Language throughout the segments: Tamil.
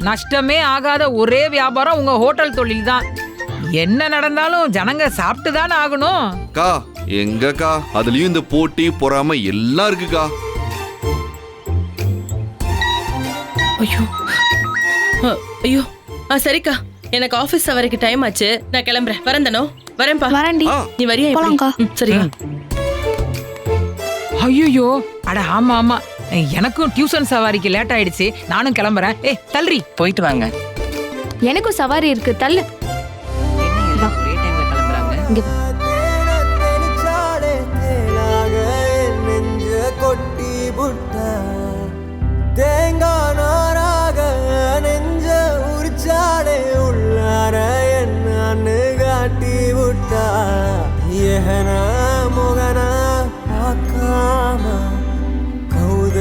நஷ்டமே ஆகாத ஒரே வியாபாரம் உங்க ஹோட்டல் தொழில் தான். என்ன நடந்தாலும் ஜனங்க சாப்பிட்டு தானே ஆகணும். கா எங்கக்கா அதுலயும் இந்த போட்டி பொறாமை எல்லாம் இருக்குக்கா. ஐயோ ஐயோ சரிக்கா, எனக்கு ஆபீஸ் வரைக்கும் டைம் ஆச்சு, நான் கிளம்புறேன். வரந்தனோ வரேன்பா. வரேன்டி. நீ வரியா? போலாம்க்கா. சரிக்கா. ஐயோ அட ஆமா ஆமா, எனக்கும் டியூஷன் சவாரிக்கு லேட் ஆயிடுச்சு, நானும் கிளம்புறேன். ஏய் தல்றி. போயிட்டு வாங்க. எனக்கும் சவாரி இருக்கு, தள்ளு. ஒரே டைம்ல கிளம்புறாங்க. இங்க கொட்டி புட்ட தேங்கானாராக நெஞ்ச உரிச்சாலே உள்ளார என்னன்னு காட்டி விட்டா ஏன முகன பார்க்காம கௌத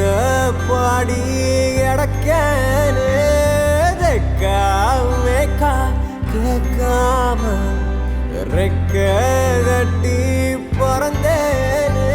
பாடி கிடக்கேனே தெக்காமேக்கா கேட்காம ரெக்க கட்டி பறந்தேனே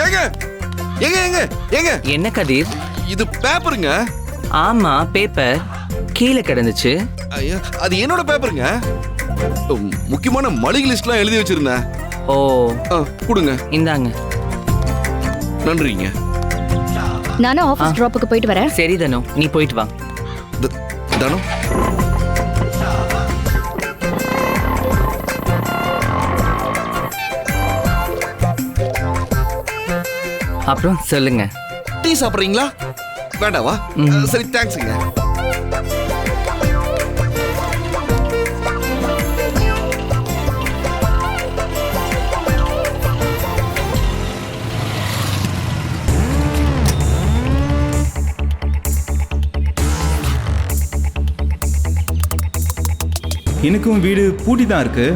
ஏங்க ஏங்க ஏங்க ஏங்க என்ன கதிர்? இது பேப்பருங்க. ஆமா பேப்பர் கீழே கிடந்துச்சு. ஐயா, அது என்னோட பேப்பருங்க. முக்கியமான மளிகை லிஸ்ட்லாம் எழுதி வச்சிருந்தேன். ஓ கொடுங்க. இந்தாங்க. நன்றிங்க. நானும் ஆபீஸ் டிராப்புக்கு போயிட்டு வரேன். சரி தனு, நீ போயிட்டு வா. தனு அப்புறம் சொல்லுங்க. டீ சாப்பிட்றீங்களா? வேண்டாவா? சரி தேங்க்ஸுங்க. எனக்கும் வீடு பூட்டி தான் இருக்கு.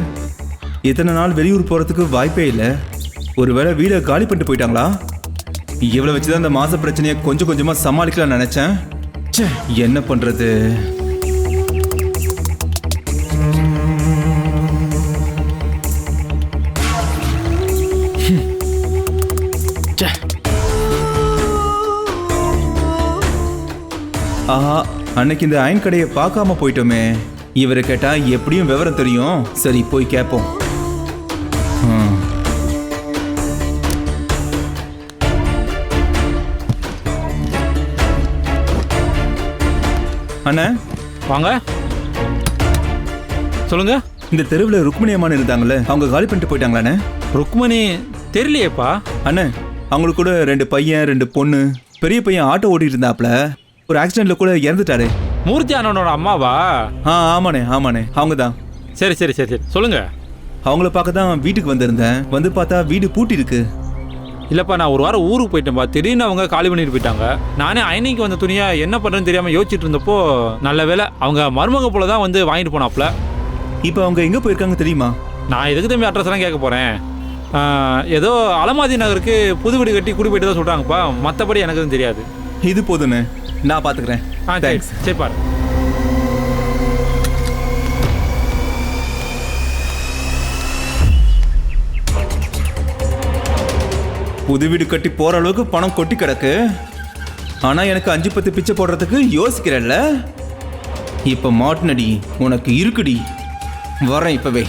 இத்தனை நாள் வெளியூர் போறதுக்கு வாய்ப்பே இல்லை. ஒருவேளை வீடை காலி பண்ணிட்டு போயிட்டாங்களா? இவ்வளவு வச்சுதான் இந்த மாச பிரச்சனையை கொஞ்சம் கொஞ்சமா சமாளிக்கலாம் நினைச்சேன். என்ன பண்றது? ஆஹா, அன்னைக்கு இந்த அயன் கடையை பார்க்காம போயிட்டோமே. இவரை கேட்டா எப்படியும் விவரம் தெரியும். சரி போய் கேட்போம். அண்ணா வாங்க. சொல்லுங்க. இந்த தெருவில் ருக்மணி அம்மான் இருந்தாங்கல்ல, அவங்க காலி பண்ணிட்டு போயிட்டாங்களாண்ணே? ருக்மணி தெரியலையேப்பா. அண்ணே, அவங்களுக்கு கூட 2 பையன் 2 பொண்ணு. பெரிய பையன் ஆட்டோ ஓடிட்டு இருந்தாப்ல, ஒரு ஆக்சிடென்ட்ல கூட இறந்துட்டாரு. மூர்த்தி அண்ணனோட அம்மாவா? ஆமாண்ணே ஆமாண்ணே, அவங்க தான். சரி சரி சரி சரி சொல்லுங்க. அவங்கள பார்க்க தான் வீட்டுக்கு வந்திருந்தேன். வந்து பார்த்தா வீடு பூட்டி இருக்கு. இல்லைப்பா நான் ஒரு வாரம் ஊருக்கு போயிட்டேன்ப்பா. திடீர்னு அவங்க காலி பண்ணிட்டு போயிட்டாங்க. நானே அயனிக்கு வந்த துணியை என்ன பண்ணுறேன்னு தெரியாமல் யோசிச்சுட்டு இருந்தப்போ நல்ல வேலை அவங்க மருமக போல தான் வந்து வாங்கிட்டு போனாப்புல. இப்போ அவங்க எங்கே போயிருக்காங்க தெரியுமா? நான் எதுக்கு தம்பி அட்ரஸ் எல்லாம் கேட்க போகிறேன். ஏதோ அலமாதி நகருக்கு புது வீடு கட்டி குடி போயிட்டு தான் சொல்கிறாங்கப்பா. மற்றபடி எனக்கு எதுவும் தெரியாது. இது போதுண்ணே, நான் பார்த்துக்கிறேன். சரி தேங்க்ஸ். சரி பாரு. புது வீடு கட்டி போற அளவுக்கு பணம் கொட்டி கிடக்கு. ஆனா எனக்கு 5-10 பிச்சை போடுறதுக்கு யோசிக்கிறேன்ல. இப்ப மாட்டுனடி, உனக்கு இருக்குடி. வரேன் இப்பவே.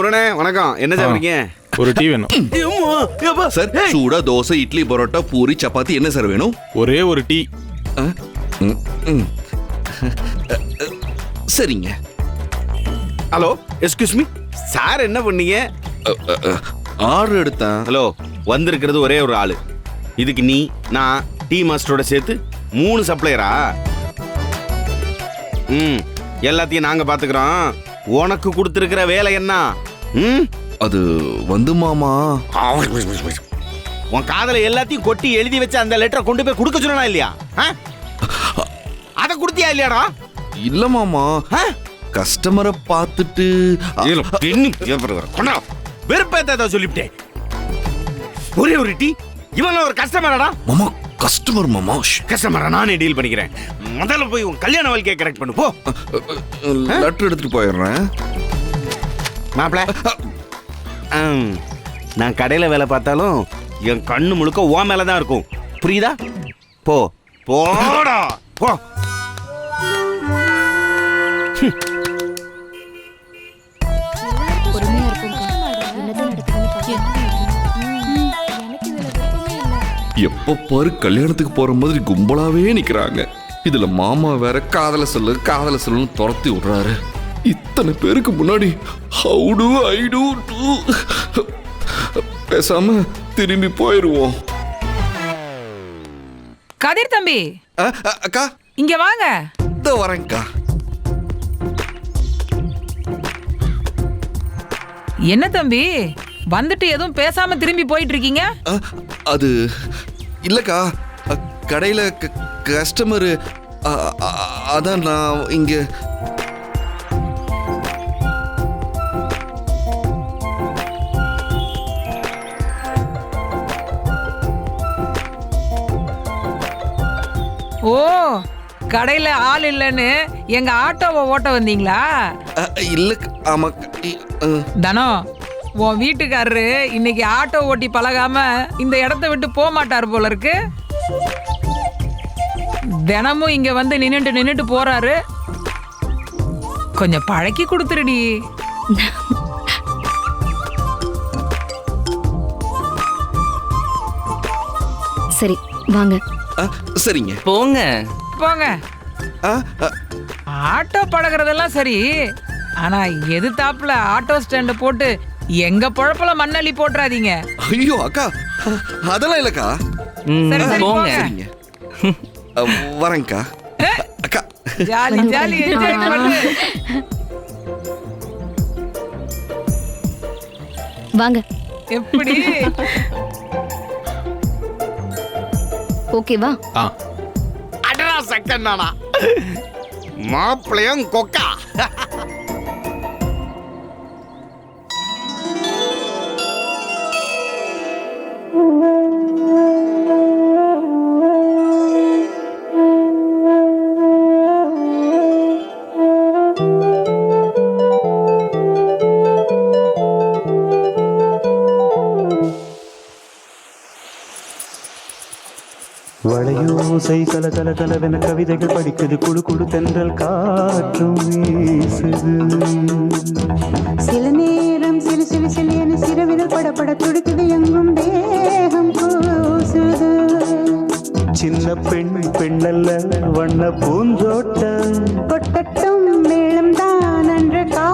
உடனே வணக்கம். என்ன சாப்பிடுறீங்க? ஒரு டீ வேணும். சார் சூடா தோசை, இட்லி, பரோட்டா, பூரி, சப்பாத்தி. என்ன சார் வேணும்? ஒரே ஒரு டீ. சரிங்க. ஹலோ, எஸ்கியூஸ் மீ சார், என்ன பண்ணீங்க? ஆர்டர் எடுத்தேன். ஹலோ, வந்திருக்கிறது ஒரே ஒரு ஆளு. இதுக்கு நீ, நான், டீ மாஸ்டரோட சேர்த்து 3 சப்ளையரா? எல்லாத்தையும் நாங்க பாத்துக்கிறோம். உனக்கு கொடுத்துருக்கிற வேலை என்ன? அது வந்து மாமா, உன் காதல எல்லாத்தையும் கொட்டி எழுதி வச்ச அந்த லெட்டரை கொண்டு போய் கொடுக்க சொன்னா இல்லையா? அத கொடுத்தியா இல்லையாடா? இல்ல மாமா, கஸ்டமரை பார்த்துட்டு வெறுப்பேத்த சொல்லிவிட்டேன். ஒரே ஒரு டீ, இவன் ஒரு கஸ்டமராடா? மாமா கஸ்டமர் மாமா. கஸ்டமரா நானே டீல் பண்ணிக்கிறேன். முதல்ல போய் உன் கல்யாண வாழ்க்கையை கரெக்ட் பண்ணு போ. லெட்டர் எடுத்துட்டு போயிடுறேன். மாப்பிள, நான் கடையில வேலை பார்த்தாலும் என் கண்ணு முழுக்க ஓ மேலதான் இருக்கும். புரியுதா? போ போடா போ. பொறுமையா இருக்கும்க்கா. என்னதான் நடக்குதுன்னு பார்க்கலாம். எனக்கு இதுல விருப்பமே இல்லை. எப்ப பாரு கல்யாணத்துக்கு போற மாதிரி கும்பலாவே நிக்கிறாங்க. இதுல மாமா வேற காதல சொல்லுன்னு துரத்தி விடுறாரு. இத்தனை பேருக்கு முன்னாடி ஹவு டு ஐ டு பேசாம திரும்பி போயிருவோம். கதிர் தம்பி, அக்கா இங்க வாங்க. இதோ வரேன்க்கா. என்ன தம்பி, வந்துட்டு எதுவும் பேசாம திரும்பி போயிட்டு இருக்கீங்க? அது இல்லக்கா, கடையில கஸ்டமரு, அதான் நான் இங்க. ஓ, கடையில ஆள் இல்லைன்னு எங்க ஆட்டோவை ஓட்ட வந்தீங்களா? இல்ல, ஆமா. தனோ, உன் வீட்டுக்காரரு இன்னைக்கு ஆட்டோ ஓட்டி பழகாம இந்த இடத்த விட்டு போக மாட்டார் போல இருக்கு. தினமும் இங்க வந்து நின்னுட்டு போறாரு. கொஞ்சம் பழக்கி கொடுத்துருடி. சரி வாங்க. சரிங்க, போங்க. போங்க. ஆட்டோ பழகிறதெல்லாம் சரி, ஆனா எதிர்த்தாப்புல ஆட்டோ ஸ்டாண்ட போட்டு எங்க பொழப்புல மண்ணள்ளி போட்டுறாதீங்க. ஐயோ அக்கா, அதெல்லாம் இல்லக்கா. சரி, சரி, போங்க. சரிங்க, வரேன்க்கா. அக்கா ஜாலி ஜாலி என்ஜாய் பண்ணு. வாங்க. எப்படி ஓகேவா? அடரா செகண்ட் நானா மாப்பிளையும் கொக்கா. வளையோசை கல கல கலவென கவிதைகள் படிக்குது, குழு குழு தென்றல் காற்றும் வீசுது. சில நேரம் சிறு சிறு சிலியனு சிறுவிரல் படப்பட துடிக்குது, எங்கும் தேகம் கூசுது. சின்ன பெண் பெண்ணல்ல வண்ண பூந்தோட்டம் கொட்டட்டும் மேளம் தான் அன்று கா